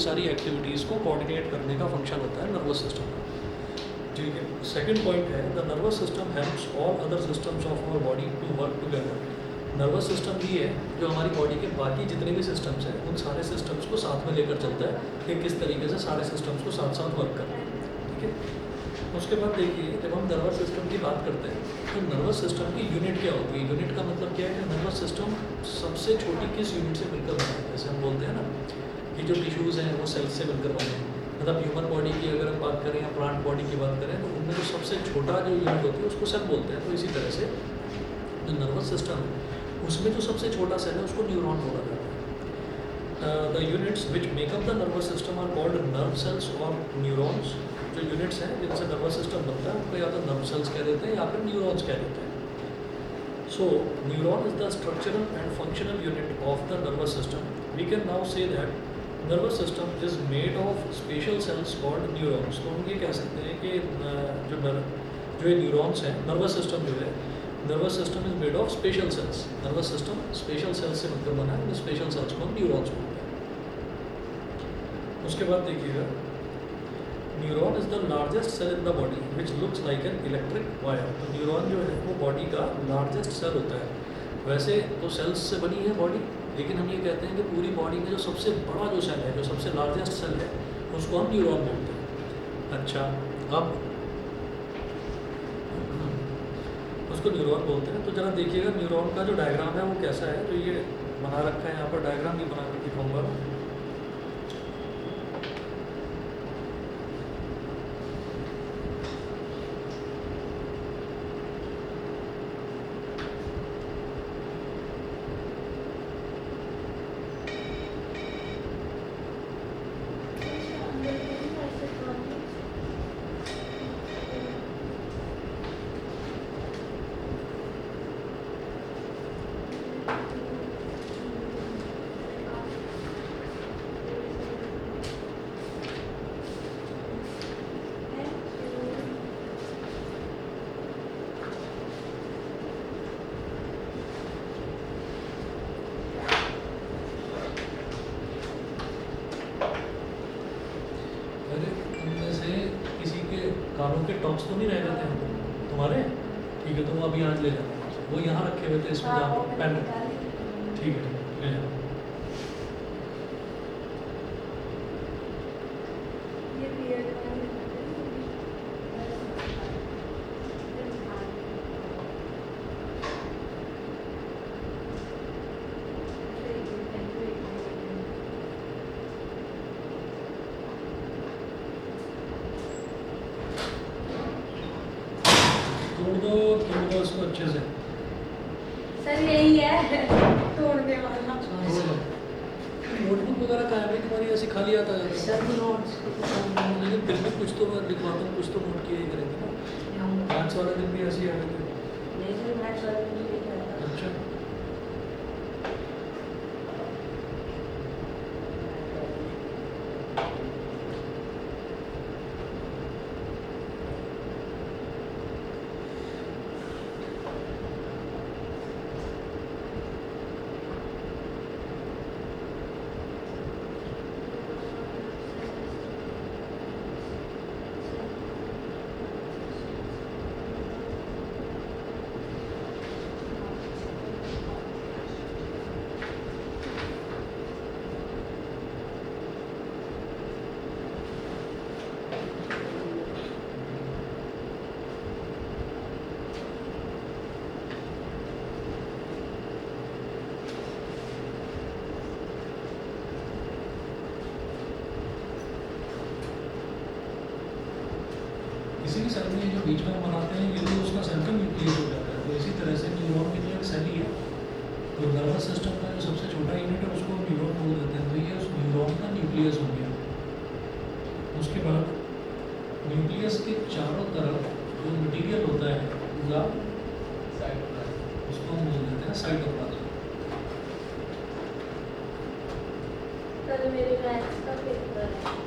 सारी एक्टिविटीज़ को कोऑर्डिनेट करने का फंक्शन होता है नर्वस सिस्टम का। ठीक है, सेकंड पॉइंट है the nervous system helps all other systems of our body to work together. Nervous system ही है जो हमारी बॉडी के बाकी जितने भी सिस्टम्स हैं उन सारे सिस्टम्स को साथ में लेकर चलता है कि किस तरीके से सारे सिस्टम्स को साथ साथ वर्क करना है। ठीक है, उसके बाद देखिए जब हम नर्वस सिस्टम की बात करते हैं तो नर्वस सिस्टम की यूनिट क्या होती है। यूनिट का मतलब क्या है कि नर्वस सिस्टम सबसे छोटी किस यूनिट से मिलकर बना है। जैसे हम बोलते हैं ना कि जो टिश्यूज़ हैं वो सेल्स से मिलकर बने हैं, मतलब ह्यूमन बॉडी की अगर हम बात करें या प्लांट बॉडी की बात करें तो उनमें जो सबसे छोटा जो यूनिट होती है उसको सेल बोलते हैं। तो इसी तरह से जो नर्वस सिस्टम है उसमें जो सबसे छोटा सेल है उसको न्यूरॉन बोला जाता है। The units which make up the nervous system are called nerve cells और न्यूरॉन्स। जो यूनिट्स हैं जिनसे नर्वस सिस्टम बनता है उनको या तो नर्व सेल्स कह देते हैं या फिर न्यूरॉन्स कह देते हैं। So neuron is the structural and functional unit of the nervous system. We can now say that nervous system is made of special cells called neurons. तो हम ये कह सकते हैं कि जो ये न्यूरॉन्स हैं, नर्वस सिस्टम जो है, nervous system is made of special sales. Nervous system special cells से मिलकर बना है, स्पेशल सेल्स को हम न्यूरॉन्स बोलते हैं। उसके बाद देखिएगा neuron is the largest cell in the body which looks like an electric wire. तो न्यूरॉन जो है वो बॉडी का लार्जेस्ट सेल होता है। वैसे तो सेल्स से बनी है बॉडी, लेकिन हम ये कहते हैं कि पूरी बॉडी में जो सबसे बड़ा जो सेल है, जो सबसे लार्जेस्ट सेल है, उसको हम न्यूरॉन बोलते हैं। अच्छा, अब उसको न्यूरॉन बोलते हैं। तो जरा देखिएगा न्यूरॉन का जो डायग्राम है वो कैसा है। तो ये बना रखा है, यहाँ पर डायग्राम भी बना कर दिखाऊंगा। कानों के टॉप्स तो नहीं रह गए थे तुम्हारे? ठीक है, तो वो अभी आज ले जाओ, वो यहाँ रखे हुए थे इसमें जहाँ पेन। ठीक है, ले जाओ। तोड़ दो इसको अच्छे से। सर यही है तोड़ने वाला। नोटबुक वगैरह कहाँ है तुम्हारी? ऐसे खाली आता है सर नोट्स, लेकिन फिर भी कुछ तो मैं लिखवाता हूँ, कुछ तो नोट किए ही करेंगे ना। मैथ्स वाले दिन भी ऐसे ही आ रहे थे। नहीं सर, मैथ्स वाले दिन भी क्या था? अच्छा, इसी की सेल में जो बीच में हम बनाते हैं ये तो उसका सेंट्रल न्यूक्लियस हो जाता है। तो इसी तरह से न्यूरॉन भी तो एक सेल ही है। तो नर्वस सिस्टम का जो सबसे छोटा यूनिट है उसको न्यूरॉन बोल देते हैं। तो ये उस न्यूरॉन का न्यूक्लियस हो गया। उसके बाद न्यूक्लियस के चारों तरफ जो मटीरियल होता है पूरा उसको हम बोल देते हैं साइटोप्लाज्म। कल मेरे मैथ्स का पेपर है।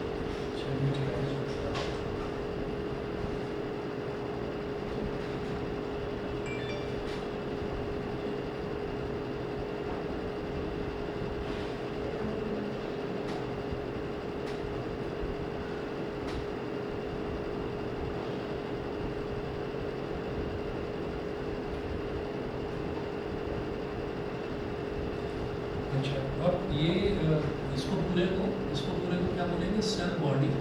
इसको पूरे को क्या बोलेंगे, सेल बॉडी।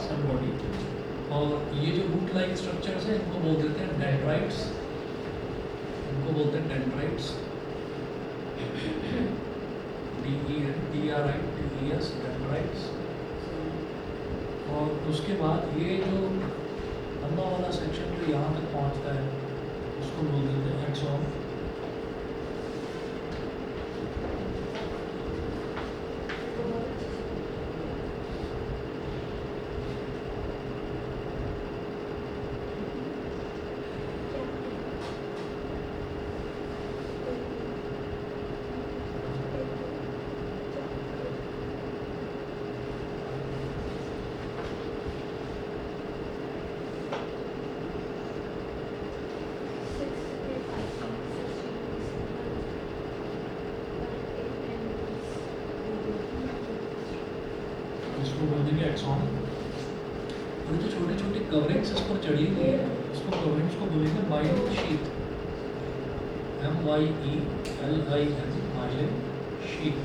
Cell body. और ये जो रूट लाइक स्ट्रक्चर्स है इनको बोल देते हैं डेंड्राइट्स, इनको बोलते हैं डेंड्राइट्स, DENDRITES, डेंड्राइट्स। और उसके बाद ये जो लंबा वाला सेक्शन जो यहाँ तक पहुँचता है उसको बोल देते हैं एक्सॉन। इसको बोल देंगे एक्सॉन। और जो छोटे छोटे कवरिंग्स इस पर चढ़ी हुई है उसको कवरिंग्स को बोलेंगे myelin sheath, MYELIN, myelin sheath.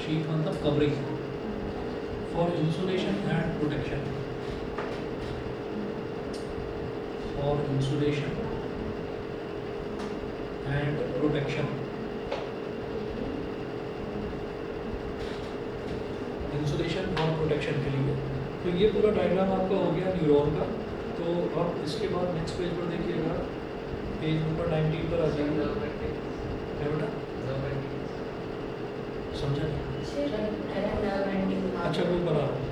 Sheath मतलब covering for insulation and protection, for insulation and protection. Insulation और प्रोटेक्शन के लिए। तो ये पूरा डायग्राम आपका हो गया न्यूरॉन का। तो अब इसके बाद नेक्स्ट पेज पर देखिएगा, पेज नंबर 19 पर आ जाएगा। है बेटा, समझा नहीं? अच्छा वो बना रहा हूँ।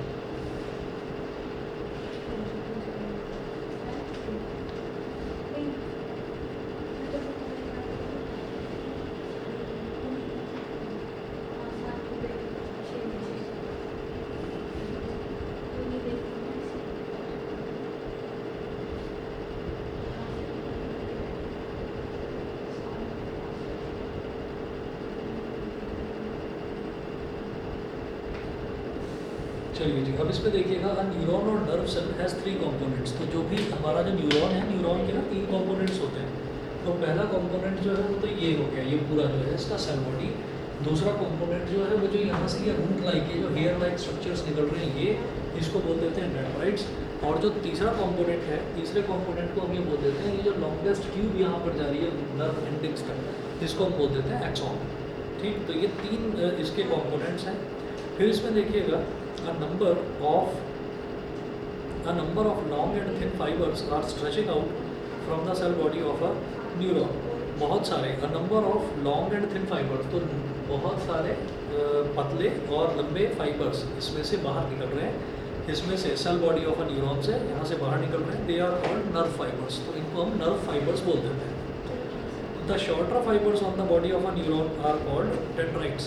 चलिए जी, अब इसमें देखिएगा न्यूरॉन और नर्व सेल हैज़ 3 कंपोनेंट्स। तो जो भी हमारा जो न्यूरॉन है, न्यूरॉन के ना 3 कंपोनेंट्स होते हैं। तो पहला कंपोनेंट जो है वो तो ये हो गया, ये पूरा जो है इसका सेल बॉडी। दूसरा कंपोनेंट जो है वो जो यहाँ से ये रूट लाइक के जो हेयर लाइक स्ट्रक्चर्स निकल रहे हैं, ये इसको बोल देते हैं डेंड्राइट्स। और जो तीसरा कंपोनेंट है, तीसरे कंपोनेंट को हम ये बोल देते हैं, ये जो लॉन्गेस्ट ट्यूब यहाँ पर जा रही है नर्व एंडिंग्स तक, इसको हम बोल देते हैं एक्सॉन। ठीक, तो ये 3 इसके कंपोनेंट्स हैं। फिर इसमें देखिएगा a number of long and thin fibers are stretching out from the cell body of a neuron। बहुत सारे a number of long and thin fibers, तो बहुत सारे पतले और लंबे फाइबर्स इसमें से बाहर निकल रहे हैं, इसमें से cell body of a neuron से यहाँ से बाहर निकल रहे हैं। They are called nerve fibres, तो इनको हम नर्व फाइबर्स बोल देते हैं। The shorter fibres on the body of a neuron are called dendrites.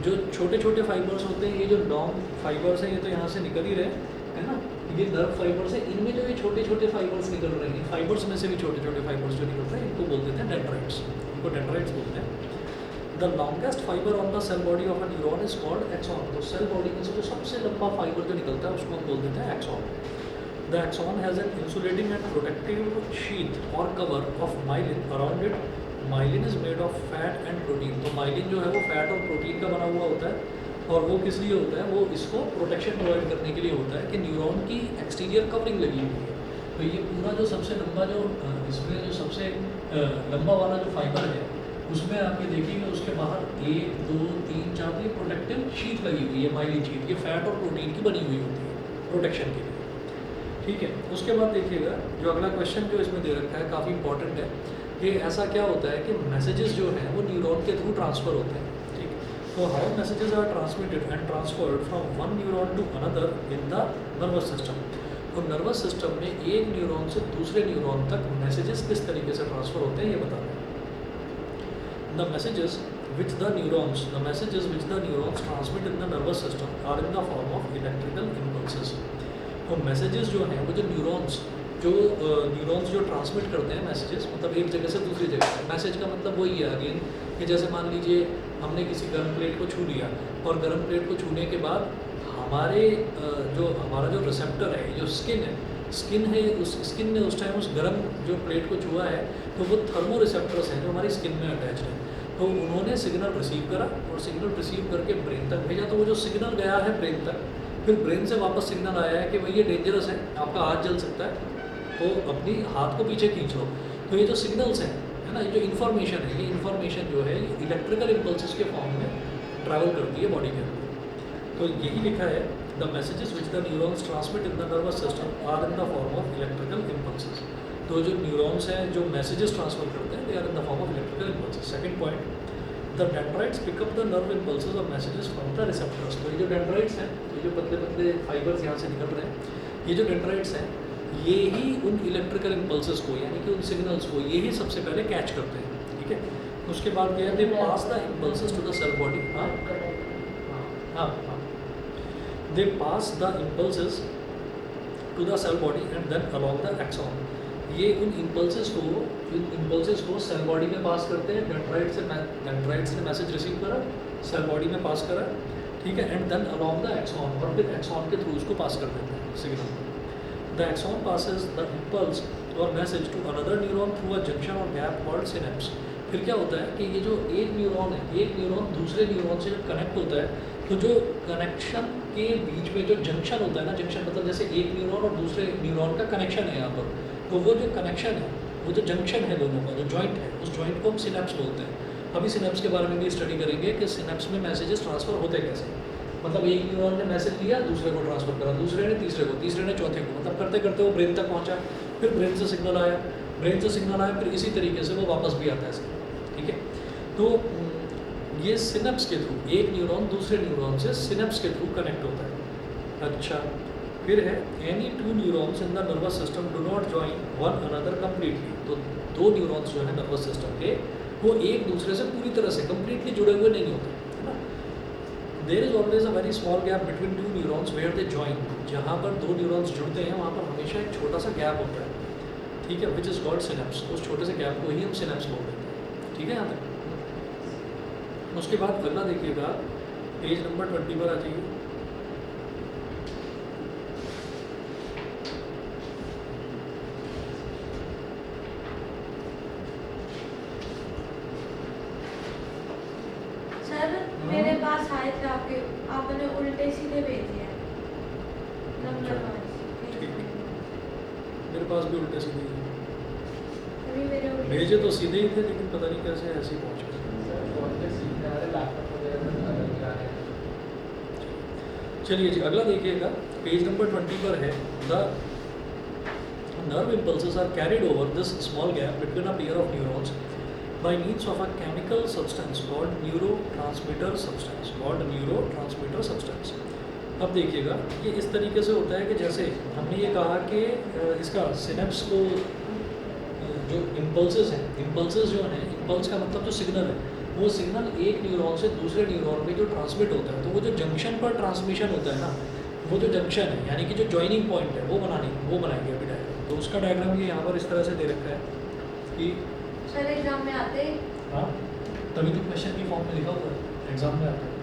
जो छोटे छोटे फाइबर्स होते हैं, ये जो लॉन्ग फाइबर्स हैं ये तो यहाँ से निकल ही रहे हैं, है ना, ये नर्व फाइबर्स है, इनमें जो ये छोटे छोटे फाइबर्स निकल रहे हैं, फाइबर्स में से भी छोटे छोटे फाइबर्स जो निकल रहे हैं इनको बोल देते हैं डेंड्राइट्स, इनको डेंड्राइट्स बोलते हैं। The longest fibre on the cell body of a neuron is called axon. तो सेल बॉडी में से जो सबसे लंबा फाइबर जो निकलता है उसको हम बोल देते हैं axon. The axon has an insulating and protective sheath or cover of myelin around it. Myelin is made of fat and protein. तो माइलिन जो है वो फैट और प्रोटीन का बना हुआ होता है, और वो किस लिए होता है, वो इसको प्रोटेक्शन प्रोवाइड करने के लिए होता है कि न्यूरॉन की एक्सटीरियर कवरिंग लगी हुई है। तो ये पूरा जो सबसे लंबा जो इसमें जो सबसे लंबा वाला जो फाइबर है उसमें आप ये देखिएगा उसके बाहर 1 2 3 4 ये प्रोटेक्टिव शीट लगी हुई है, माइलिन शीट। ये फैट और प्रोटीन की बनी हुई होती है प्रोटेक्शन के लिए। ठीक है, उसके बाद देखिएगा जो अगला क्वेश्चन जो इसमें दे रखा है काफ़ी इंपॉर्टेंट है कि ऐसा क्या होता है कि मैसेजेस जो हैं वो न्यूरॉन के थ्रू ट्रांसफ़र होते हैं। ठीक, तो how messages are transmitted and transferred from one neuron to another in the nervous system. तो नर्वस सिस्टम में एक न्यूरॉन से दूसरे न्यूरॉन तक मैसेजेस किस तरीके से ट्रांसफ़र होते हैं ये बताते हैं। The messages which the neurons transmit in the nervous system are in the form of electrical impulses। तो मैसेजेस जो हैं वो जो न्यूरॉन्स जो ट्रांसमिट करते हैं मैसेजेस, मतलब एक जगह से दूसरी जगह। मैसेज का मतलब वही है अगेन कि जैसे मान लीजिए हमने किसी गर्म प्लेट को छू लिया, और गर्म प्लेट को छूने के बाद हमारा जो रिसेप्टर है, जो स्किन है, उस स्किन ने उस टाइम उस गर्म जो प्लेट को छुआ है, तो वो थर्मो रिसेप्टर्स हैं जो हमारी स्किन में अटैच है। तो उन्होंने सिग्नल रिसीव करा और सिग्नल रिसीव करके ब्रेन तक भेजा, तो वो जो सिग्नल गया है ब्रेन तक, फिर ब्रेन से वापस सिग्नल आया है कि भाई ये डेंजरस है, आपका हाथ जल सकता है, तो अपनी हाथ को पीछे खींच लो। तो ये जो सिग्नल्स हैं, है ना, ये जो इन्फॉर्मेशन है, ये इन्फॉर्मेशन जो है इलेक्ट्रिकल इम्पल्सेस के फॉर्म में ट्रैवल करती है बॉडी के अंदर। तो यही लिखा है, the messages which the neurons transmit in the nervous system are in the form of electrical impulses. तो जो न्यूरॉन्स हैं जो मैसेजेस ट्रांसफर करते हैं, they are in the form of electrical impulses. Second point, the dendrites pick up the nerve impulses और messages from the receptors. तो ये जो डेंड्राइट्स हैं, ये जो पतले पतले फाइबर्स यहाँ से निकल रहे हैं, ये जो डेंड्राइट्स हैं, ये ही उन इलेक्ट्रिकल इम्पल्सेस को, यानी कि उन सिग्नल्स को, ये ही सबसे पहले कैच करते हैं, ठीक है। उसके बाद क्या है, they pass the impulses to the cell body. हाँ हाँ हाँ, they pass the impulses to the cell body and then along the axon. ये उन इम्पल्सेस को सेल बॉडी में पास करते हैं। डेंड्राइट से मैसेज रिसीव करा, सेल बॉडी में पास करा, ठीक है, and then along the axon, और फिर एक्सॉन के थ्रू उसको पास कर देते हैं signal. The axon passes the impulse or message to another neuron through a junction or gap called synapse. फिर क्या होता है कि ये जो एक न्यूरॉन है, एक न्यूरॉन दूसरे न्यूरॉन से जब कनेक्ट होता है, तो जो कनेक्शन के बीच में जो जंक्शन होता है ना, जंक्शन मतलब जैसे एक न्यूरॉन और दूसरे न्यूरॉन का कनेक्शन है यहाँ पर, तो वो जो कनेक्शन है, वो जो जंक्शन है दोनों का, जो जॉइंट है, उस जॉइंट को हम सिनेप्स बोलते हैं। अभी सिनेप्स के बारे में भी स्टडी करेंगे कि सिनेप्स में मैसेजेस ट्रांसफर होते कैसे। मतलब एक न्यूरॉन ने मैसेज लिया, दूसरे को ट्रांसफर करा, दूसरे ने तीसरे को, तीसरे ने चौथे को, मतलब करते करते वो ब्रेन तक पहुंचा, फिर ब्रेन से सिग्नल आया, फिर इसी तरीके से वो वापस भी आता है, ठीक है। तो ये सिनेप्स के थ्रू, एक न्यूरॉन दूसरे न्यूरॉन से सिनेप्स के थ्रू कनेक्ट होता है। अच्छा, फिर है any two neurons in the nervous system do not join one another completely. तो दो न्यूरॉन्स जो है नर्वस सिस्टम के, वो एक दूसरे से पूरी तरह से कम्प्लीटली जुड़े हुए नहीं होते, है ना। There is always a very small gap between two neurons where they join. जहाँ पर दो न्यूरॉन्स जुड़ते हैं वहाँ पर हमेशा एक छोटा सा गैप होता है, ठीक है, विच इज़ कॉल्ड सिनेप्स। उस छोटे से गैप को ही हम सिनेप्स बोल देते हैं, ठीक है यहाँ तक। उसके बाद अगला देखिएगा, पेज नंबर 20 पर आ जाइए। सर मेरे पास आए थे आपके, आपने उल्टे सीधे भेजे हैं नंबर वाइज। ठीक है, मेरे पास भी उल्टे सीधे ही हैं। अभी मेरे उल्टे भेजे तो सीधे ही थे, लेकिन पता नहीं कैसे ऐसे ही पहुँच गए। चलिए जी, अगला देखिएगा, पेज नंबर 20 पर है, the nerve impulses are carried over this small gap between a pair of neurons by means of a chemical substance called neurotransmitter substance। अब देखिएगा, ये इस तरीके से होता है कि जैसे हमने ये कहा कि इसका सिनेप्स को जो इम्पल्सेस हैं, इम्पल्सेस जो हैं, इम्पल्स का मतलब जो सिग्नल है, वो सिग्नल एक न्यूरॉन से दूसरे न्यूरॉन में जो ट्रांसमिट होता है, तो वो जो जंक्शन पर ट्रांसमिशन होता है ना, वो जो जंक्शन है, यानी कि जो जॉइनिंग पॉइंट है, वो बनाएंगे अभी डायग्राम। तो उसका डायग्राम ये यहाँ पर इस तरह से दे रखा है कि सर एग्जाम में आते हैं। हाँ, तभी तो क्वेश्चन की फॉर्म में लिखा हुआ है, एग्जाम में आता है।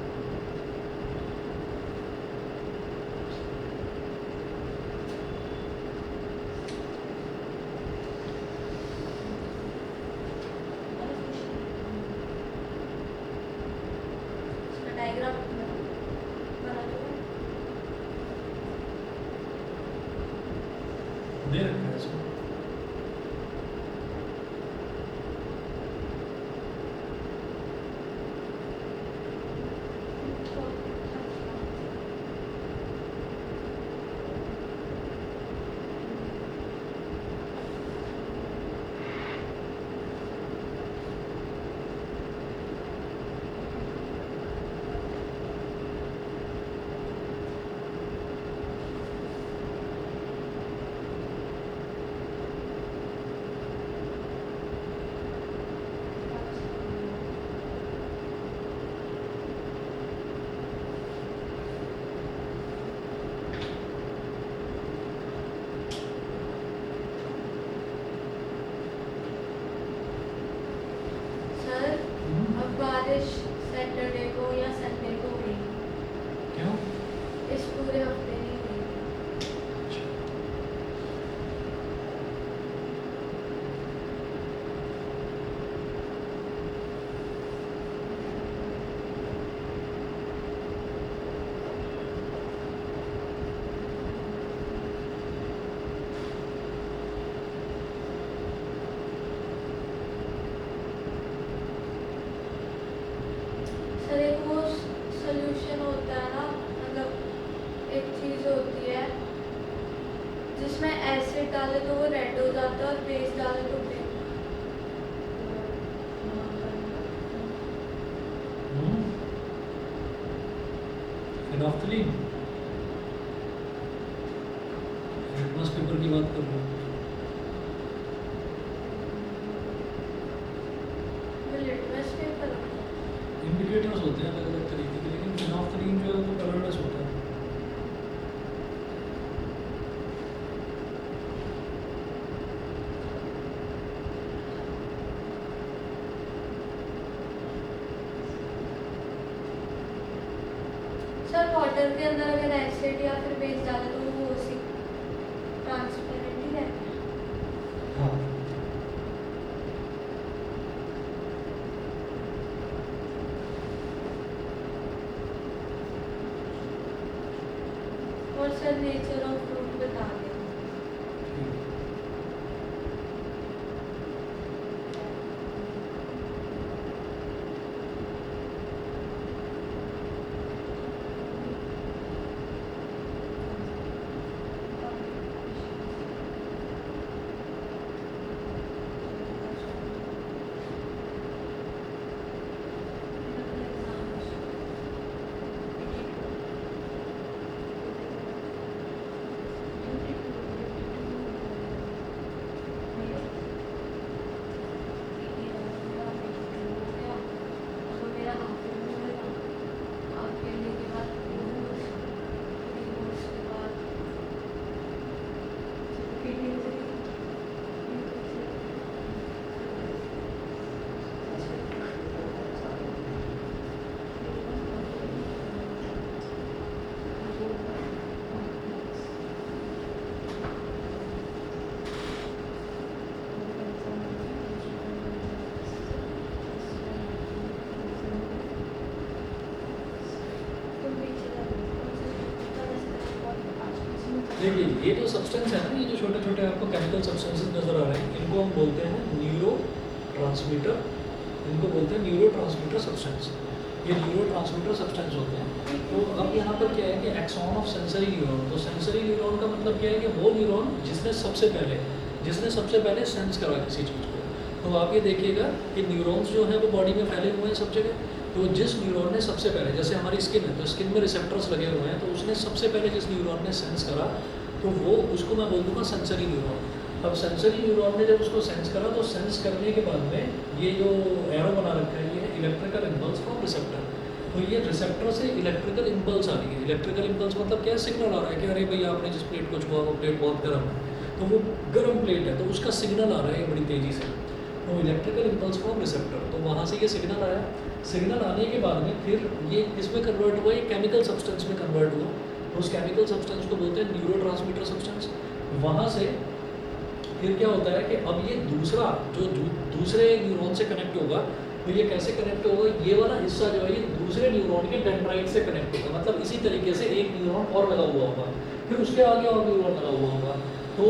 डायग्राम बना दो। दे रखा है इसमें। सर अब बारिश सैटरडे को या संडे को हुई, क्यों? इस पूरे हफ्ते नहीं हुई। जाता है और बेस डाले तो फिर फिनोफ्थलीन लिटमस पेपर की बात कर रहे हो? लिटमस पेपर इंडिकेटर्स होते हैं अलग अलग तरीके के, लेकिन फिनोफ्थलीन जो है वो कलरलेस होता है। सर वाटर के अंदर अगर एसिड या फिर बेस डाले तो वो उसी ट्रांसपेरेंट ही रहता है। हाँ, और सर नेचर ऑफ फ्रूट बता दें। देखिए ये जो सब्सटेंस है ना, ये जो छोटे छोटे आपको केमिकल सब्सटेंसेस नजर आ रहे हैं, इनको हम बोलते हैं न्यूरो ट्रांसमीटर। इनको बोलते हैं न्यूरो ट्रांसमीटर सब्सटेंस। ये न्यूरो ट्रांसमीटर सब्सटेंस होते हैं। तो अब यहाँ पर क्या है कि एक्सॉन ऑफ सेंसरी न्यूरॉन। तो सेंसरी न्यूरॉन का मतलब क्या है कि वो न्यूरॉन जिसने सबसे पहले सेंस करा किसी चीज़ को। तो आप ये देखिएगा कि न्यूरॉन्स जो हैं वो बॉडी में फैले हुए हैं सब जगह। तो जिस न्यूरॉन ने सबसे पहले, जैसे हमारी स्किन है तो स्किन में रिसेप्टर्स लगे हुए हैं, तो उसने सबसे पहले जिस न्यूरॉन ने सेंस करा तो वो उसको मैं बोल दूँगा सेंसरी न्यूरॉन। अब सेंसरी न्यूरॉन ने जब उसको सेंस करा तो सेंस करने के बाद में ये जो एरो बना रखा है ये इलेक्ट्रिकल इम्पल्स फ्रॉम रिसेप्टर। तो ये रिसेप्टर से इलेक्ट्रिकल इम्पल्स आ रही है। इलेक्ट्रिकल इम्पल्स मतलब क्या है, सिग्नल आ रहा है कि अरे भाई आपने जिस प्लेट को छुआ वो प्लेट बहुत गर्म है, तो वो गर्म प्लेट है तो उसका सिग्नल आ रहा है बड़ी तेज़ी से। तो इलेक्ट्रिकल इम्पल्स फ्रॉम रिसेप्टर, तो वहाँ से ये सिग्नल आया। सिग्नल आने के बाद में फिर ये किसमें कन्वर्ट हुआ, ये केमिकल सब्सटेंस में कन्वर्ट हुआ। तो उस केमिकल सब्सटेंस को बोलते हैं न्यूरो ट्रांसमीटर सब्सटेंस। वहाँ से फिर क्या होता है कि अब ये दूसरा जो दूसरे न्यूरॉन से कनेक्ट होगा, तो ये कैसे कनेक्ट होगा, ये वाला हिस्सा जो है ये दूसरे न्यूरॉन के डेंड्राइट से कनेक्ट होगा। मतलब इसी तरीके से एक न्यूरॉन और लगा हुआ होगा, फिर उसके आगे और न्यूरॉन लगा हुआ होगा। तो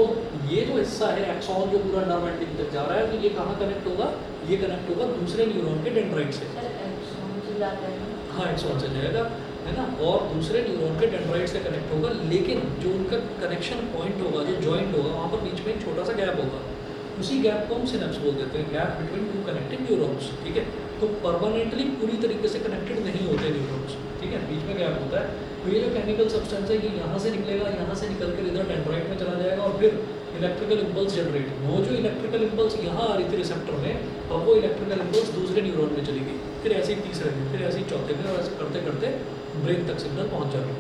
ये जो हिस्सा है एक्सॉन जो पूरा नर्व एंडिंग तक जा रहा है, तो ये कहाँ कनेक्ट होगा, ये कनेक्ट होगा दूसरे न्यूरॉन के डेंड्राइट से। हाँ, एक्सॉन से जाएगा, है ना, और दूसरे न्यूरॉन के डेंड्राइट से कनेक्ट होगा। लेकिन जो उनका कनेक्शन पॉइंट होगा, जो जॉइंट होगा, वहाँ पर बीच में एक छोटा सा गैप होगा। उसी गैप को हम सिनेप्स बोल देते हैं, gap between to connecting neurons. ठीक है, तो परमानेंटली पूरी तरीके से कनेक्टेड नहीं होते न्यूरॉन्स। ठीक है, बीच में गैप होता है। तो ये जो केमिकल सब्सटेंस है ये यहाँ से निकलेगा, यहाँ से निकल कर इधर डेंड्राइट में चला जाएगा और फिर इलेक्ट्रिकल इम्पल्स जनरेट। वो जो इलेक्ट्रिकल इम्पल्स यहाँ आ रही थी रिसेप्टर में, अब वो इलेक्ट्रिकल इम्पल्स दूसरे न्यूरॉन में चली गई, फिर ऐसे ही तीसरे में, फिर ऐसे ही चौथे में, और ऐसे करते करते ब्रेन तक सिग्नल पहुँच जाएगा।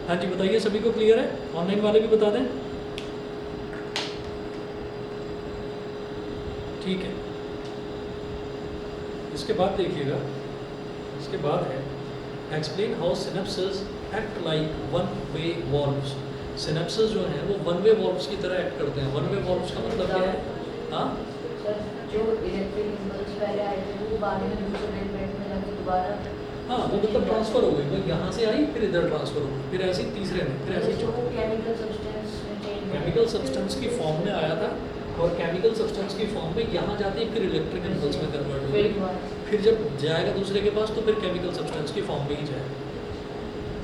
हाँ जी, बताइए, सभी को क्लियर है? ऑनलाइन वाले भी बता दें। ठीक है, इसके बाद देखिएगा, इसके बाद है explain how synapses act like one way valves. Synapses जो हैं वो वन वे वॉल्व्स की तरह एक्ट करते हैं। वन वे वॉल्व्स का मतलब क्या है? हाँ, जो इलेक्ट्रिक इम्पल्स पहले आए थे वो बाद में दूसरे डेंड्राइट में जाके दोबारा, हाँ, वो मतलब ट्रांसफर हो गई, वो यहाँ से आई फिर इधर ट्रांसफर हो गई, फिर ऐसे ही तीसरे में, फिर ऐसे ही जो चौथे। केमिकल सब्सटेंस में चेंज केमिकल सब्सटेंस की फॉर्म में आया था और केमिकल सब्सटेंस की फॉर्म में यहाँ जाते ही फिर इलेक्ट्रिक इम्पल्स में कन्वर्ट हो गई। फिर जब जाएगा दूसरे के पास तो फिर केमिकल सब्सटेंस की फॉर्म में ही जाएगा।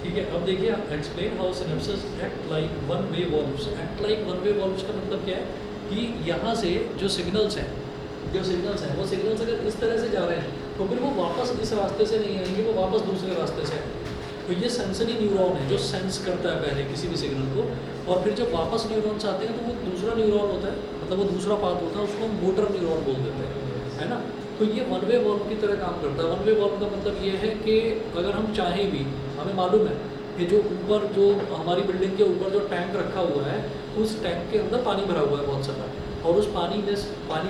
ठीक है, अब देखिए, explain how synapses act like one way valves. Act like one way valves का मतलब क्या है कि यहाँ से जो सिग्नल्स हैं वो सिग्नल्स अगर इस तरह से जा रहे हैं तो फिर वो वापस इस रास्ते से नहीं आएंगे, वो वापस दूसरे रास्ते से आएंगे। तो ये सेंसरी न्यूरॉन है जो सेंस करता है पहले किसी भी सिग्नल को, और फिर जब वापस न्यूरॉन्स आते हैं तो वो दूसरा न्यूरॉन होता है, मतलब वो दूसरा पाथ होता है, उसको हम मोटर न्यूरॉन बोल देते हैं, है ना। तो ये वन वे वॉल्व की तरह काम करता है। वन वे वॉल्व का मतलब ये है कि अगर हम चाहें भी, हमें मालूम है कि जो ऊपर जो हमारी बिल्डिंग के ऊपर जो टैंक रखा हुआ है, उस टैंक के अंदर पानी भरा हुआ है बहुत सारा, और उस पानी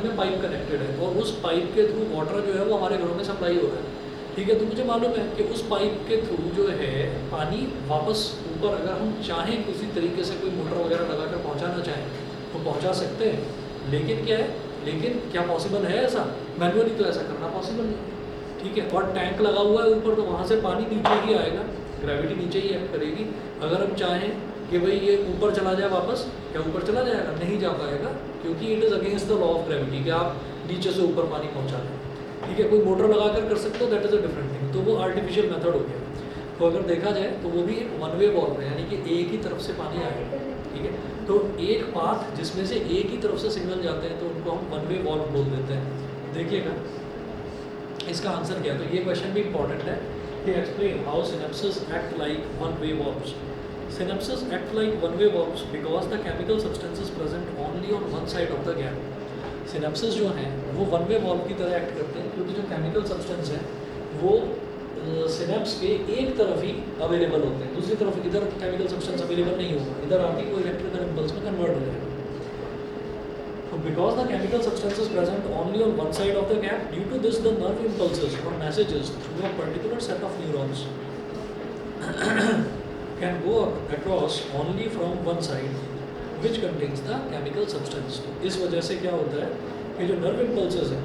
में पाइप कनेक्टेड है, और उस पाइप के थ्रू वाटर जो है वो हमारे घरों में सप्लाई हो रहा है, ठीक है। तो मुझे मालूम है कि उस पाइप के थ्रू जो है पानी वापस ऊपर, अगर हम चाहें किसी तरीके से कोई मोटर वगैरह लगाकर पहुंचाना चाहें तो पहुंचा सकते हैं। लेकिन क्या पॉसिबल है ऐसा? मैनुअली तो ऐसा करना पॉसिबल नहीं, ठीक है। और टैंक लगा हुआ है ऊपर, तो वहाँ से पानी नीचे ही आएगा, ग्रेविटी नीचे ही एक्ट करेगी। अगर हम चाहें कि भाई ये ऊपर चला जाए वापस, क्या ऊपर चला जाएगा? नहीं जा पाएगा, क्योंकि it is against the law of gravity कि आप नीचे से ऊपर पानी पहुँचा दें, ठीक है। कोई मोटर लगा कर सकते हो, that is a different thing, तो वो आर्टिफिशियल मेथड हो गया। तो अगर देखा जाए तो वो भी एक वन वे वॉल्व है, यानी कि एक ही तरफ से पानी आएगा, ठीक है। तो एक पाथ जिसमें से एक ही तरफ से सिग्नल जाते हैं तो उनको हम वन वे वॉल्व बोल देते हैं। देखिएगा इसका आंसर क्या है, तो ये क्वेश्चन भी इंपॉर्टेंट है कि explain how synapses act like one way valves. Synapses act like one way valves because the chemical substances present only on one side of the gap. Synapses जो हैं वो वन वे वॉल्व की तरह act करते हैं, क्योंकि जो chemical substance हैं वो सिनेप्स के एक तरफ ही अवेलेबल होते हैं, दूसरी तरफ इधर केमिकल सब्सटेंस अवेलेबल नहीं होगा, इधर आके वो इलेक्ट्रिकल इम्पल्स में कन्वर्ट हो जाएगा। So because the chemical substance is present only on one side of the gap, due to this the nerve impulses or messages through a particular set of neurons can go across only from one side which contains the chemical substance. इस वजह से क्या होता है कि जो nerve impulses हैं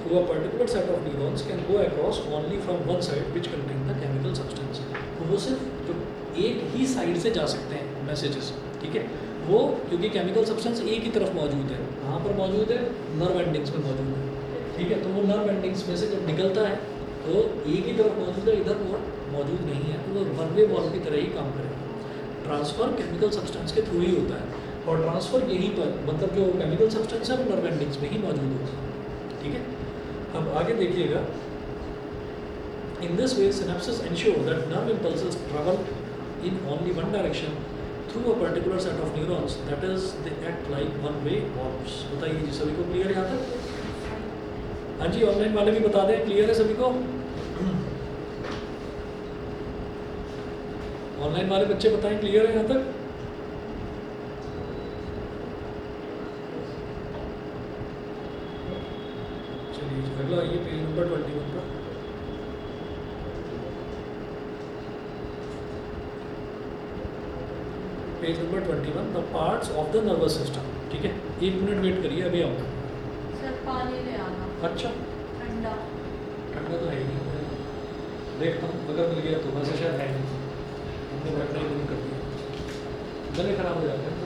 through a particular set of neurons can go across only from one side which contain the chemical substance. तो वो सिर्फ जो एक ही साइड से जा सकते हैं मैसेजेस, ठीक है। वो क्योंकि केमिकल सब्सटेंस एक ही तरफ मौजूद है, कहाँ पर मौजूद है? नर्व एंडिंग्स में मौजूद है, ठीक है। तो वो नर्व एंडिंग्स में से जब निकलता है तो एक ही तरफ मौजूद है, इधर वो मौजूद नहीं है, तो वो वन वे वॉल्व की तरह ही काम करेगा। ट्रांसफ़र केमिकल सब्सटेंस के थ्रू ही होता है, और ट्रांसफ़र यहीं पर, मतलब जो केमिकल सब्सटेंस है वो नर्व एंडिंग्स में ही मौजूद होता है, ठीक है। अब आगे देखिएगा, in this way synapses ensure that nerve impulses travel in only one direction through a particular set of neurons, that is they act like one way valves। बताइए जी, सभी को क्लियर है यहाँ तक? हाँ जी, ऑनलाइन वाले भी बता दें, क्लियर है सभी को? ऑनलाइन वाले बच्चे बताएं, क्लियर है यहाँ तक? चलिए अगला आइए पेज नंबर 21 पर। Page number 21, the parts of the nervous system, ठीक है। 1 मिनट वेट करिए, अभी आऊँगा। सर पानी ले आना अच्छा, ठंडा। ठंडा तो है ही नहीं, देखता हूँ अगर मिल गया तो, वैसे शायद है नहीं, हमने बैठना ही बंद कर दिया, गले खराब हो जाते हैं।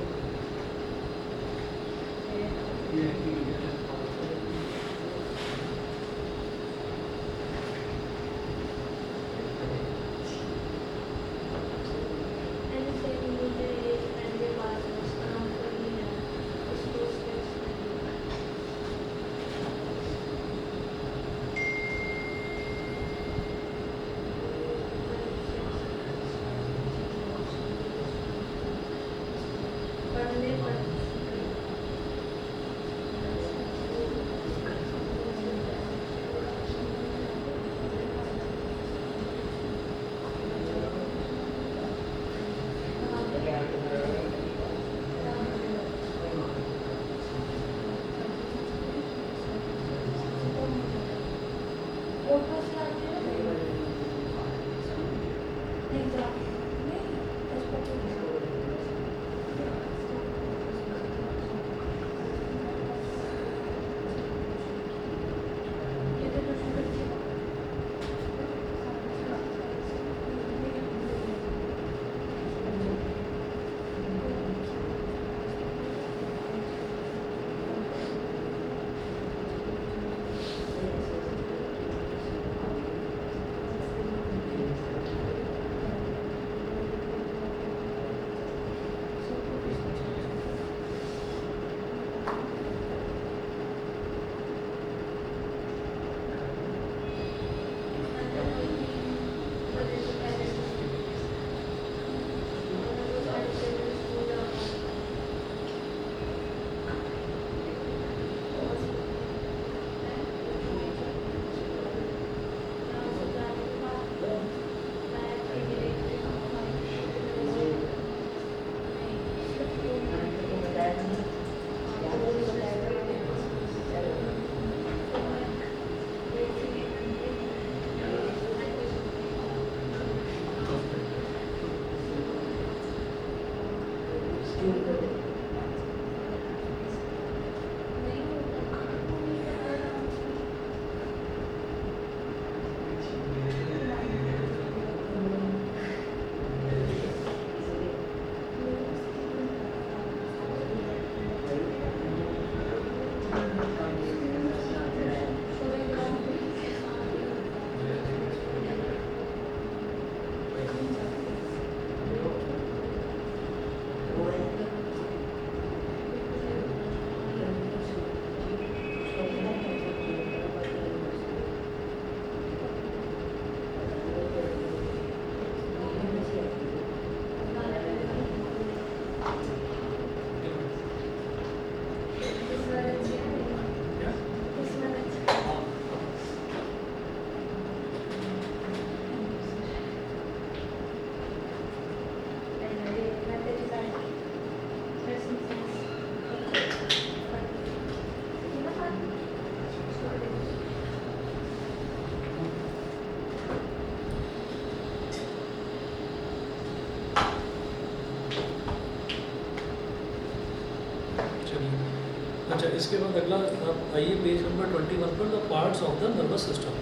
अच्छा, इसके बाद अगला आप आइए पेज नंबर 21 पर, the parts of the nervous system.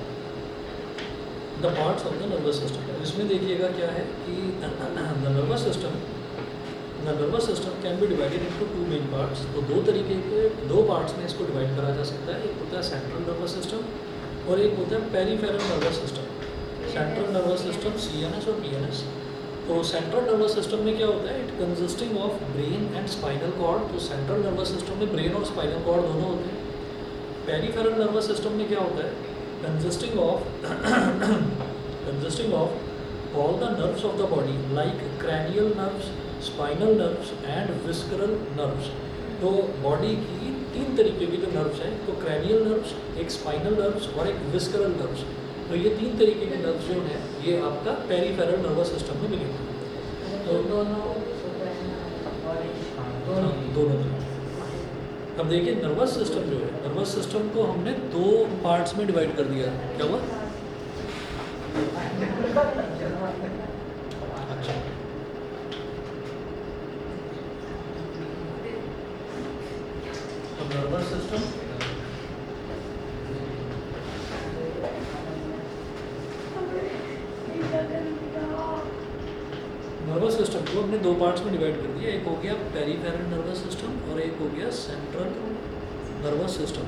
The parts of the nervous system, इसमें देखिएगा क्या है कि the nervous system can be divided into two main parts. तो दो तरीके के दो पार्ट्स में इसको डिवाइड करा जा सकता है। एक होता है सेंट्रल नर्वस सिस्टम और एक होता है peripheral nervous system. Central nervous system CNS और PNS। तो सेंट्रल नर्वस सिस्टम में क्या होता है, it consisting of brain and spinal cord. तो सेंट्रल नर्वस सिस्टम में ब्रेन और स्पाइनल कॉर्ड दोनों होते हैं। पेरिफेरल नर्वस सिस्टम में क्या होता है, consisting of all the nerves of the body like cranial nerves, spinal nerves and visceral nerves. तो बॉडी की तीन तरीके के जो नर्व्स हैं, तो क्रैनियल नर्व्स, एक स्पाइनल नर्व्स और एक विस्करल नर्व्स। तो ये तीन तरीके के नर्व्स जो हैं ये आपका पेरिफेरल नर्वस सिस्टम में मिलेंगे। तो दोनों दोनों तरफ। अब देखिए नर्वस सिस्टम जो है, नर्वस सिस्टम को हमने दो पार्ट्स में डिवाइड कर दिया। क्या हुआ? अच्छा, तो नर्वस सिस्टम को हमने दो पार्ट्स में डिवाइड कर दिया। एक हो गया पेरिफेरल नर्वस सिस्टम और एक हो गया सेंट्रल नर्वस सिस्टम।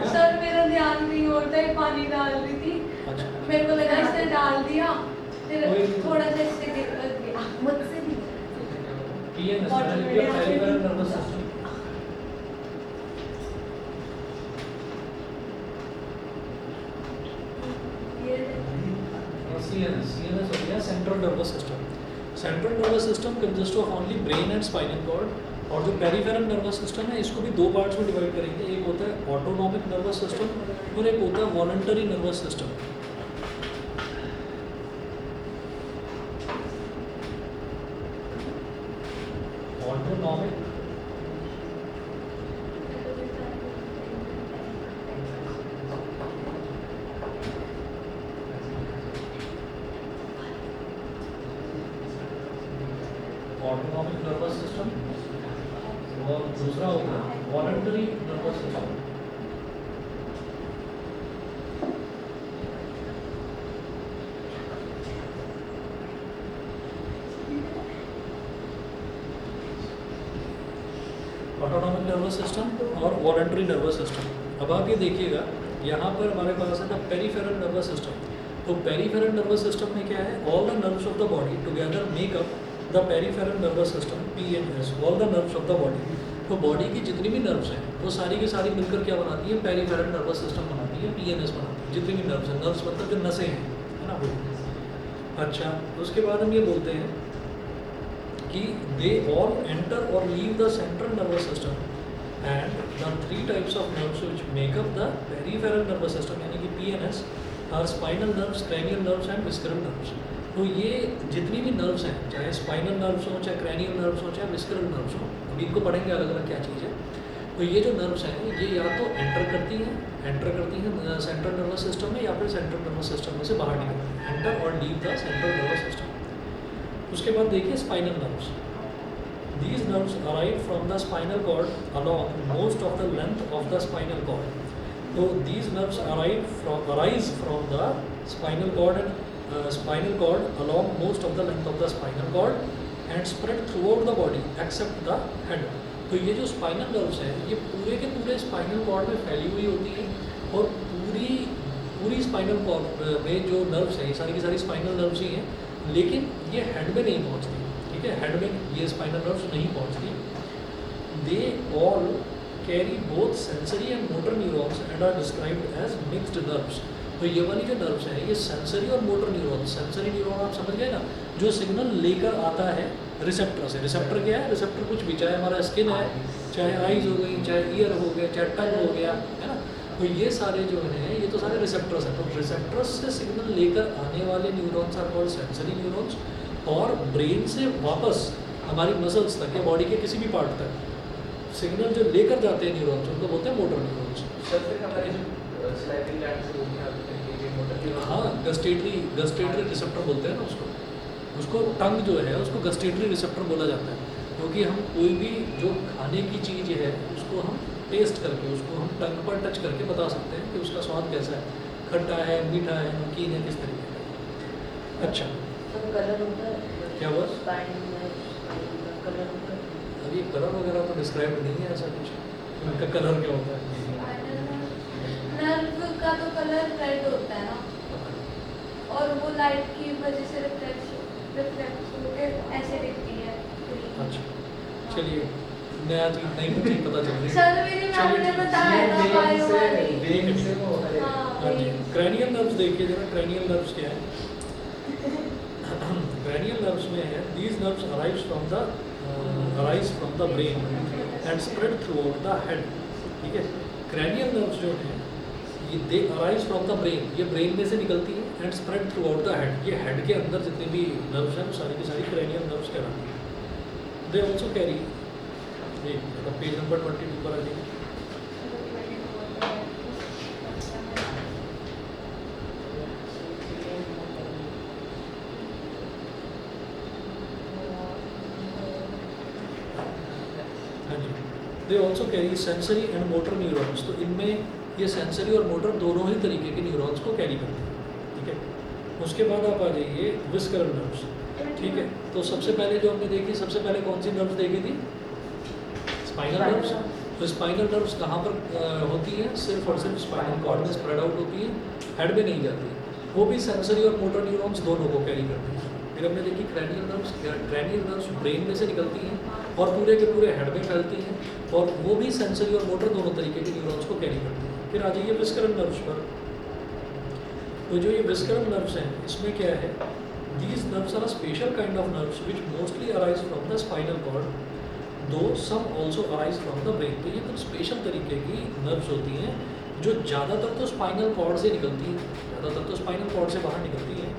सर मेरा ध्यान नहीं होता है, पानी डाल रही थी। अच्छा, मेरे को लगा इसने डाल दिया, फिर कोई- थोड़ा सा इससे गिर गया मुझसे भी। PNS Bottle में डाल पेरिफेरल दी। Nervous system. CNS हो गया central nervous system. Central nervous system consist of only brain and spinal cord. और जो पेरिफेरल नर्वस सिस्टम है इसको भी दो पार्ट्स में डिवाइड करेंगे। एक होता है ऑटोनॉमिक नर्वस सिस्टम और एक होता है voluntary nervous system. Autonomic autonomic nervous system और दूसरा होगा voluntary nervous system. Autonomic nervous system और वॉलंटरी नर्वस सिस्टम। अब आप ये देखिएगा यहाँ पर हमारे पास है ना पेरिफेरल नर्वस सिस्टम। तो पेरिफेरल नर्वस सिस्टम में क्या है, all the nerves of the body together make up the peripheral nervous system PNS, all the nerves of the body. तो बॉडी की जितनी भी नर्व्स हैं वो सारी की सारी मिलकर क्या बनाती है, पेरिफेरल नर्वस सिस्टम बनाती है, PNS बनाती है। जितनी भी नर्व्स हैं, नर्व्स मतलब जो नसें हैं, है ना वो। अच्छा, उसके बाद हम ये बोलते हैं कि they all enter or leave the central nervous system and the three types of nerves which make up the peripheral nervous system यानी कि PNS are spinal nerves, cranial nerves and visceral nerves. तो ये जितनी भी nerves हैं, चाहे spinal nerves हो, चाहे क्रैनियल नर्व्स हो, चाहे विस्करल नर्व्स हो, अभी इनको पढ़ेंगे अलग अलग क्या चीज़ है। तो ये जो नर्व्स हैं ये या तो एंटर करती हैं सेंट्रल नर्वस सिस्टम में या फिर सेंट्रल नर्वस सिस्टम में से बाहर निकलती हैं, enter or leave the central nervous system. उसके बाद देखिए spinal nerves. These nerves arrive from the spinal cord along most of the length of the spinal cord. So these nerves arise from the spinal cord along most of the length of the spinal cord and spread throughout the body except the head. तो ये जो spinal nerves हैं ये पूरे के पूरे spinal cord में फैली हुई होती हैं और पूरी स्पाइनल कॉर्ड में जो नर्व्स हैं ये सारी की सारी स्पाइनल नर्व्स ही हैं, लेकिन ये हेड में नहीं पहुँचती। ठीक है, हेड में ये स्पाइनल नर्व्स नहीं पहुँचती। They all carry both sensory and motor neurons and are described as mixed nerves. तो ये वाली जो नर्व्स हैं ये सेंसरी और मोटर न्यूरॉन, सेंसरी न्यूरॉन आप समझ गए ना, जो सिग्नल लेकर आता है रिसेप्टर से। रिसेप्टर क्या है, रिसेप्टर कुछ भी, चाहे हमारा स्किन है, चाहे आईज हो गई, चाहे ईयर हो गया, चाहे टंग हो गया, है ना। तो ये सारे जो हैं ये तो सारे रिसेप्टर्स हैं। तो रिसेप्टर्स से सिग्नल लेकर आने वाले neurons are called sensory neurons, और ब्रेन से वापस हमारी मसल्स तक या बॉडी के किसी भी पार्ट तक सिग्नल जो लेकर जाते हैं न्यूरॉन्स उनको बोलते हैं मोटर न्यूरॉन्स। स्लाइडिंग ग्लैंड से वो भी आप कहेंगे मोटर न्यूरॉन। हाँ, गस्टेटरी रिसेप्टर बोलते हैं ना उसको टंग जो है उसको गस्टेटरी रिसेप्टर बोला जाता है, क्योंकि हम कोई भी जो खाने की चीज़ है उसको हम टेस्ट करके, उसको हम टंग पर टच करके बता सकते हैं कि उसका स्वाद कैसा है, खट्टा है, मीठा है, नमकीन है, किस तरीके का है। अच्छा, सब कलर होता है क्या हुआ? स्पाइन में कलर होता है। अभी कलर वगैरह तो डिस्क्राइब नहीं है ऐसा कुछ, उनका कलर क्या होता है? नर्व का तो कलर रेड होता है ना, और वो लाइट की वजह से रिफ्लेक्ट होकर ऐसे दिखती है। अच्छा, चलिए नया चीज नई चीज पता चल रही है। सर मेरी मैम ने बताया था बायो वाली। ब्रेन से वो है। हाँ जी, क्रैनियल नर्व्स देखिए जरा, क्रैनियल नर्व्स क्या है? क्रैनियल नर्व्स में है, these nerves arise from the brain and spread throughout the head। ठीक है, क्रैनियल नर्व्स जो हैं ये दे अराइज फ्रॉम द ब्रेन, ये ब्रेन में से निकलती है, and spread through out the head, ये हेड के अंदर जितने भी नर्व्स हैं वो सारी की सारी क्रैनियल नर्व्स कहलाती हैं। They also carry, page number 22 पर आ जाइए। हाँ जी, they also carry sensory and motor neurons, तो इनमें ये सेंसरी और मोटर दोनों ही तरीके के न्यूरॉन्स को कैरी करते हैं। ठीक है, उसके बाद आप आ जाइए विस्करल नर्व्स। ठीक है, तो सबसे पहले जो हमने देखी, सबसे पहले कौन सी नर्व्स देखी थी? Spinal nerves. तो स्पाइनल नर्व्स कहाँ पर होती हैं? सिर्फ और सिर्फ स्पाइनल कॉर्ड में स्प्रेड आउट होती है, हेड में नहीं जाती, वो भी सेंसरी और मोटर न्यूरॉन्स दोनों को कैरी करती हैं। फिर हमने देखी cranial nerves, cranial nerves brain में से निकलती हैं और पूरे के पूरे हेड में फैलती हैं, और वो भी सेंसरी और मोटर दोनों तरीके के न्यूरॉन्स को कैरी करती हैं। फिर आ जाइए विस्करल नर्व्स पर। तो जो ये विस्करल नर्व्स हैं इसमें क्या है? These nerves are a special kind of nerves which mostly arise from the spinal cord, though some also arise from the brain. तो ये कुछ स्पेशल तरीके की नर्व्स होती हैं जो ज़्यादातर तो स्पाइनल कॉर्ड से निकलती हैं, ज़्यादातर तो स्पाइनल कॉर्ड से बाहर निकलती हैं,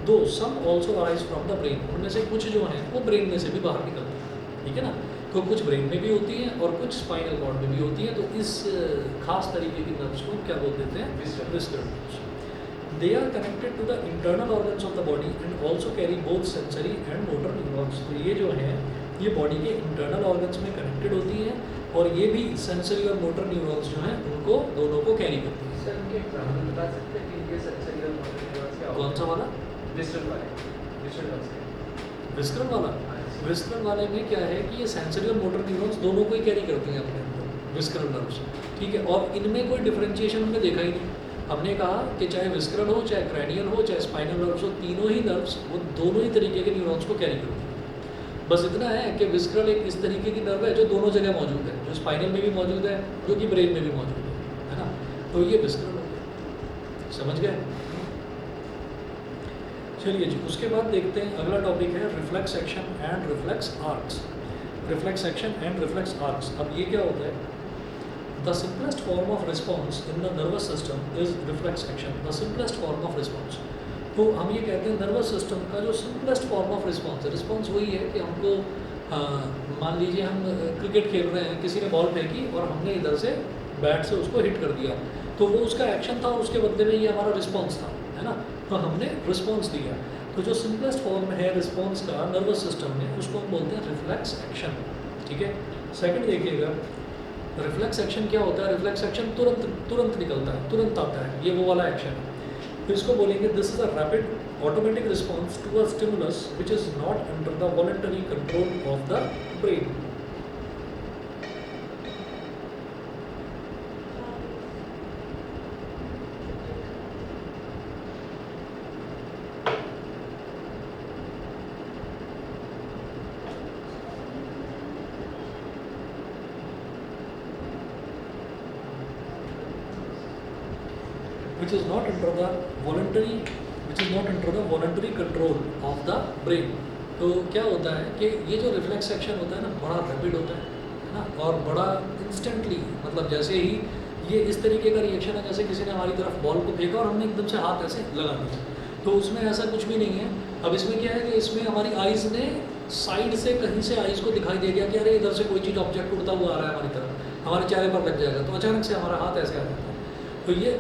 though some also arise from the brain, उनमें से कुछ जो हैं वो ब्रेन में से भी बाहर निकलती हैं। ठीक है ना, तो कुछ ब्रेन में भी होती हैं और कुछ स्पाइनल कॉर्ड में भी होती हैं। तो इस खास तरीके की नर्व्स को क्या बोल देते हैं? Visceral nerves. They are connected to the internal organs of the body and also carry both sensory and motor neurons. तो ये जो हैं ये बॉडी के इंटरनल ऑर्गन्स में कनेक्टेड होती हैं, और ये भी सेंसरी और मोटर न्यूरॉन्स जो हैं उनको दोनों को कैरी करती हैं। सर इनके एग्जांपल बता सकते हैं कि इनके सेंसरी और मोटर न्यूरॉन्स क्या होते हैं? कौन सा वाला? विस्करल वाले, विस्करल नर्व्स। विस्करल वाला? विस्करल वाले में क्या है कि ये सेंसरी और मोटर न्यूरॉन्स दोनों को ही कैरी करती हैं अपने अंदर, विस्करल नर्व्स। ठीक है, और इनमें कोई डिफरेंशिएशन हमने देखा ही नहीं। हमने कहा कि चाहे विस्करल हो, चाहे क्रैनियल हो, चाहे स्पाइनल नर्व्स हो, तीनों ही नर्व्स वो दोनों ही तरीके के न्यूरॉन्स को कैरी करती हैं। बस इतना है कि विस्करल एक इस तरीके की नर्व है जो दोनों जगह मौजूद है, जो स्पाइनल में भी मौजूद है, जो कि ब्रेन में भी मौजूद है ना। तो ये विस्करल हो गया, समझ गए? चलिए जी, उसके बाद देखते हैं अगला टॉपिक है reflex action and reflex arcs. Reflex action and reflex arcs, अब ये क्या होता है? The simplest form of response in the nervous system is reflex action, the simplest form of response. तो हम ये कहते हैं नर्वस सिस्टम का जो सिंपलेस्ट फॉर्म ऑफ रिस्पॉन्स है, रिस्पॉन्स वही है कि हमको मान लीजिए हम क्रिकेट खेल रहे हैं, किसी ने बॉल फेंकी और हमने इधर से बैट से उसको हिट कर दिया, तो वो उसका एक्शन था और उसके बदले में ये हमारा रिस्पॉन्स था, है ना। तो हमने रिस्पॉन्स दिया। तो जो सिंपलेस्ट फॉर्म है रिस्पॉन्स का नर्वस सिस्टम में, उसको हम बोलते हैं रिफ्लेक्स एक्शन। ठीक है, सेकंड देखिएगा, रिफ्लेक्स एक्शन क्या होता है? रिफ्लेक्स एक्शन तुरंत निकलता है, तुरंत आता है, ये वो वाला एक्शन है। तो इसको बोलेंगे this is a rapid automatic response to a stimulus which is not under the voluntary control of the brain. which is not under the voluntary control of the brain। तो क्या होता है कि ये जो रिफ्लेक्स एक्शन होता है ना, बड़ा रैपिड होता है ना, और बड़ा इंस्टेंटली, मतलब जैसे ही ये इस तरीके का रिएक्शन है जैसे किसी ने हमारी तरफ बॉल को फेंका और हमने एकदम से हाथ ऐसे लगा दिया, तो उसमें ऐसा कुछ भी नहीं है। अब इसमें क्या है कि इसमें हमारी आइज़ ने साइड से कहीं से आइज़ को दिखाई दे दिया कि अरे इधर से कोई चीज़ ऑब्जेक्ट उड़ता हुआ आ रहा है हमारी तरफ, हमारे चेहरे पर लग जाएगा, तो अचानक से हमारा हाथ ऐसे आ जाता है। तो ये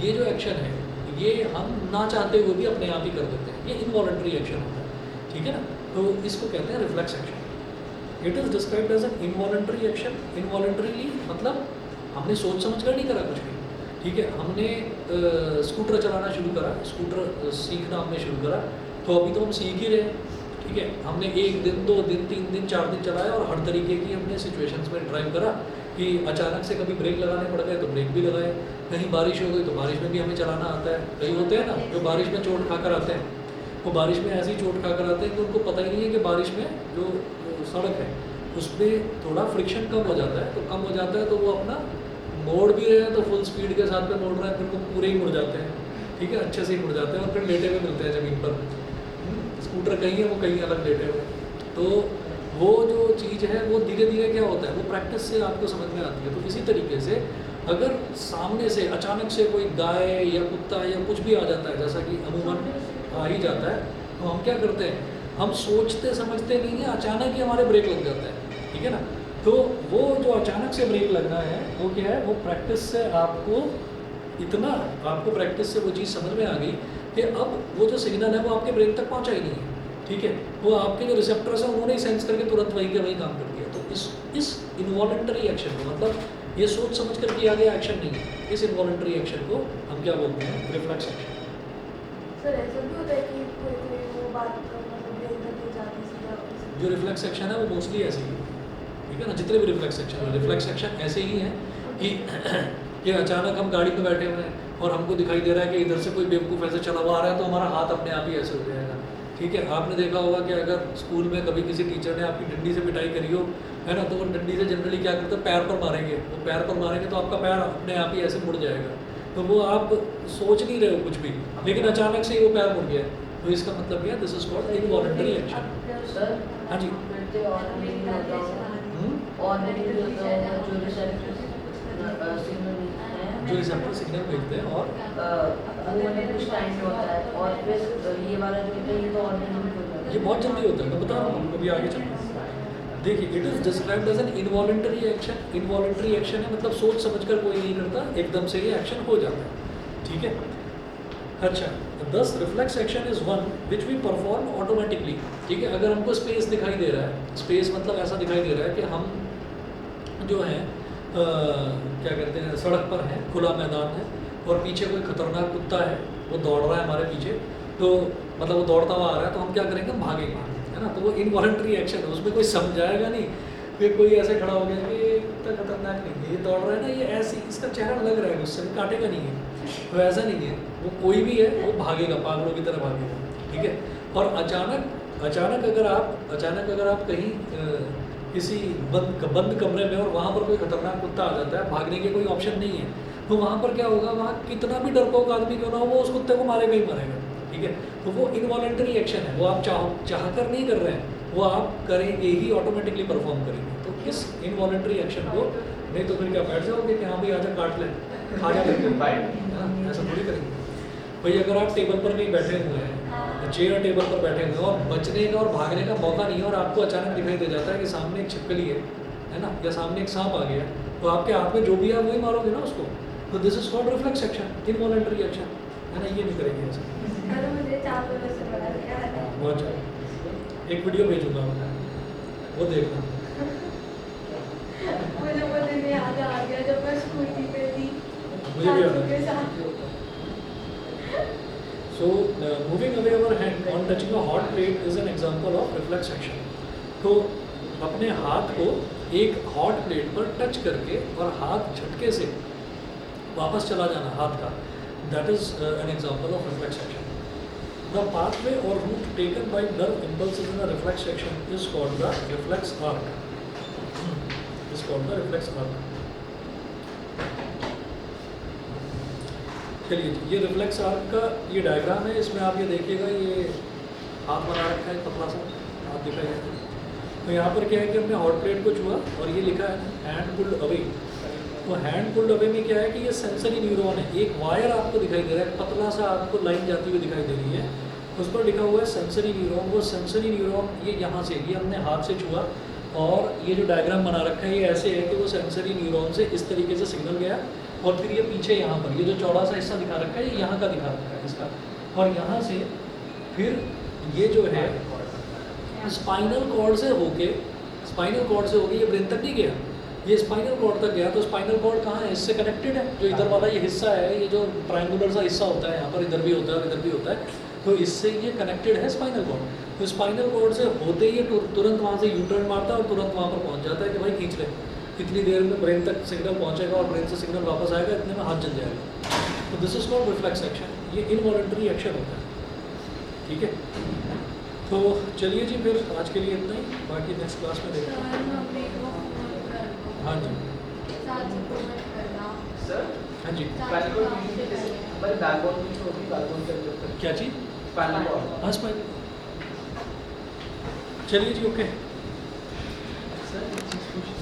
ये जो एक्शन है ये हम ना चाहते हुए भी अपने आप ही कर देते हैं, ये इनवॉलंटरी एक्शन होता है, ठीक है ना। तो इसको कहते हैं reflex action. It is described as an involuntary action. Involuntarily मतलब हमने सोच समझ कर नहीं करा कुछ भी, ठीक है। हमने स्कूटर चलाना शुरू करा, स्कूटर सीखना हमने शुरू करा, तो अभी तो हम सीख ही रहे हैं, ठीक है। हमने 1 दिन 2 दिन 3 दिन 4 दिन चलाया और हर तरीके की हमने सिचुएशंस में ड्राइव करा कि अचानक से कभी ब्रेक लगाने पड़ गए तो ब्रेक भी लगाए, कहीं बारिश हो गई तो बारिश में भी हमें चलाना आता है। कई होते हैं ना जो बारिश में चोट खाकर आते हैं, वो बारिश में ऐसी चोट खाकर आते हैं कि उनको पता ही नहीं है कि बारिश में जो सड़क है उसमें थोड़ा फ्रिक्शन कम हो जाता है, तो कम हो जाता है तो वो अपना मोड़ भी रहे हैं तो फुल स्पीड के साथ में मोड़ रहे हैं, फिर वो पूरे ही मुड़ जाते हैं, ठीक है, अच्छे से ही मुड़ जाते हैं और फिर लेटे हुए मिलते हैं ज़मीन पर। स्कूटर कहीं है, वो कहीं अलग लेटे हुए हैं। तो वो जो चीज़ है वो धीरे धीरे क्या होता है, वो प्रैक्टिस से आपको समझ में आती है। तो इसी तरीके से अगर सामने से अचानक से कोई गाय या कुत्ता या कुछ भी आ जाता है, जैसा कि अमूमन आ ही जाता है, तो हम क्या करते हैं, हम सोचते समझते नहीं हैं, अचानक ही हमारे ब्रेक लग जाता है, ठीक है ना। तो वो जो अचानक से ब्रेक लगना है वो क्या है, वो प्रैक्टिस से आपको प्रैक्टिस से वो चीज़ समझ में आ गई कि अब वो जो सिग्नल है वो आपके ब्रेन तक पहुंचा ही नहीं है, ठीक है। वो आपके जो रिसेप्टर्स हैं उन्होंने ही सेंस करके तुरंत वहीं के वहीं काम कर दिया। तो इस इनवॉलंटरी एक्शन को, मतलब ये सोच समझ कर किया गया एक्शन नहीं है, इस इनवॉलंटरी एक्शन को हम क्या बोलते हैं, रिफ्लेक्स एक्शन। सर ऐसा भी होता है कि कोई वो बात मतलब ब्रेन तक ले जाती है सीधा। जो रिफ्लेक्स एक्शन है वो मोस्टली ऐसे ही है, ठीक है ना। जितने भी रिफ्लेक्स एक्शन ऐसे ही हैं कि अचानक हम गाड़ी में बैठे हुए हैं और हमको दिखाई दे रहा है कि इधर से कोई बेवकूफ़ ऐसे चला हुआ आ रहा है, तो हमारा हाथ अपने आप ही ऐसे हो जाएगा, ठीक है। आपने देखा होगा कि अगर स्कूल में कभी किसी टीचर ने आपकी डंडी से पिटाई करी हो, है ना, तो वो डंडी से जनरली क्या करते हैं, पैर पर मारेंगे। वो पैर पर मारेंगे तो आपका पैर अपने आप ही ऐसे मुड़ जाएगा, तो वो आप सोच नहीं रहे हो कुछ भी, लेकिन अचानक से ही वो पैर मुड़ गया। तो इसका मतलब क्या है, this is called involuntary action. Sir हाँ जी। फिर और भी होता है, और भी होता है जो रिसेप्टर सिग्नल है, जो रिसेप्टर सिग्नल भेजते हैं और वो वाले कुछ टाइम पे होता है, और फिर ये वाला जो होता है ये तो और भी जल्दी होता है। ये बहुत जल्दी होता है, मैं बता रहा हूँ आपको, अभी आगे चलते हैं। देखिए, it is described as an involuntary action. Involuntary action है मतलब सोच समझकर कोई नहीं करता, एकदम से ये एक्शन हो जाता है, ठीक है। अच्छा, thus reflex action is one which we perform automatically, ठीक है। अगर हमको स्पेस दिखाई दे रहा है, स्पेस मतलब ऐसा दिखाई दे रहा है कि हम जो है क्या कहते हैं, सड़क पर हैं, खुला मैदान है और पीछे कोई खतरनाक कुत्ता है, वो दौड़ रहा है हमारे पीछे, तो मतलब वो दौड़ता हुआ आ रहा है, तो हम क्या करेंगे, हम भागेंगे, है ना। तो वो इनवॉलंटरी एक्शन है, उसमें कोई समझाएगा नहीं, फिर कोई ऐसे खड़ा हो गया कि ये इतना खतरनाक नहीं है, ये दौड़ रहा है ना, ये ऐसी इसका चेहरा लग रहा है उससे काटेगा नहीं है, तो ऐसा नहीं है। वो कोई भी है वो भागेगा, पागलों की तरह भागेगा, ठीक है। और अचानक अगर आप कहीं किसी बंद कमरे में और वहाँ पर कोई खतरनाक कुत्ता आ जाता है, भागने के कोई ऑप्शन नहीं है, तो वहाँ पर क्या होगा, वहाँ कितना भी डरपोक आदमी क्यों ना हो, वो उस कुत्ते को मारेगा ही मारेगा, ठीक है। तो वो इनवॉलंटरी एक्शन है, वो आप चाहकर नहीं कर रहे हैं, वो आप करेंगे ही, ऑटोमेटिकली परफॉर्म करेंगे। तो इस इनवॉलंटरी एक्शन को, नहीं तो फिर क्या बैठ जाओगे कि हाँ भाई आजा काट लें, खा जा लेते हैं, ऐसा थोड़ी करेंगे भाई। अगर आप टेबल पर कहीं बैठे हुए हैं, चेयर टेबल पर बैठे हुए हैं और बचने का और भागने का मौका नहीं है और आपको अचानक दिखाई दे जाता है कि सामने एक छिपकली है ना, या सामने एक सांप आ गया, तो आपके हाथ में जो भी है वही मारोगे ना उसको। तो this is called reflex action, involuntary action, है ना। ये नहीं करेंगे ऐसा। अरे मुझे 4 बजे से बड़ा क्या है, बहुत अच्छा, एक वीडियो भेजूंगा मैं, वो देखना। मुझे वो दिन याद आ गया जब मैं स्कूटी पे थी मुझे भी याद साथियों है। के साथ। So, moving away our hand on touching a hot plate is an example of reflex action. तो अपने हाथ को एक हॉट प्लेट पर टच करके और हाथ झटके से वापस चला जाना हाथ का, that is an example of reflex action. The pathway or route taken by nerve impulses in a reflex action is called the reflex arc. Is called the reflex arc. चलिए, ये रिफ्लेक्स आर्क का ये diagram है, इसमें आप ये देखिएगा, ये हाथ बना रखा है, पतला सा हाथ दिखाई देता है। तो यहाँ पर क्या है कि हमने हॉट प्लेट को छुआ और ये लिखा है हैंड पुल्ड अवे। तो हैंड पुल्ड अवे में क्या है कि ये सेंसरी न्यूरॉन है, एक वायर आपको दिखाई दे रहा है, पतला सा आपको लाइन जाती हुई दिखाई दे रही है, उस पर लिखा हुआ है सेंसरी न्यूरॉन। वो सेंसरी न्यूरॉन ये यहाँ से, ये हमने हाथ से छुआ और ये जो डायग्राम बना रखा है ये ऐसे है कि वो सेंसरी न्यूरॉन से इस तरीके से सिग्नल गया और फिर ये पीछे यहाँ पर ये जो चौड़ा सा हिस्सा दिखा रखा है ये यहाँ का दिखा रखा है इसका, और यहाँ से फिर ये जो है स्पाइनल कॉर्ड से होके ये ब्रेन तक नहीं गया, ये स्पाइनल कॉर्ड तक गया। तो स्पाइनल कॉर्ड कहाँ है, इससे कनेक्टेड है। जो इधर वाला ये हिस्सा है, ये जो ट्रायंगुलर सा हिस्सा होता है यहाँ पर, इधर भी होता है और इधर भी होता है, तो इससे ये कनेक्टेड है स्पाइनल कॉर्ड। तो स्पाइनल कॉर्ड से होते ही तुरंत वहाँ से यू टर्न मारता है और तुरंत वहाँ पर पहुँच जाता है कि भाई खींच ले, इतनी देर में ब्रेन तक सिग्नल पहुँचेगा और ब्रेन से सिग्नल वापस आएगा, इतने में हाथ जल जाएगा। तो this is called reflex action, ये इनवॉलंटरी एक्शन होता है, ठीक है। तो चलिए जी, फिर आज के लिए इतना ही, बाकी नेक्स्ट क्लास में देखते हैं। हाँ जी, सर हाँ जी, हमारे बैकबोन की होगी, बैकबोन के अंदर क्या चीज़? Spinal cord. हाँ स्पाइनल। चलिए जी, ओके। सर एक चीज़ पूछनी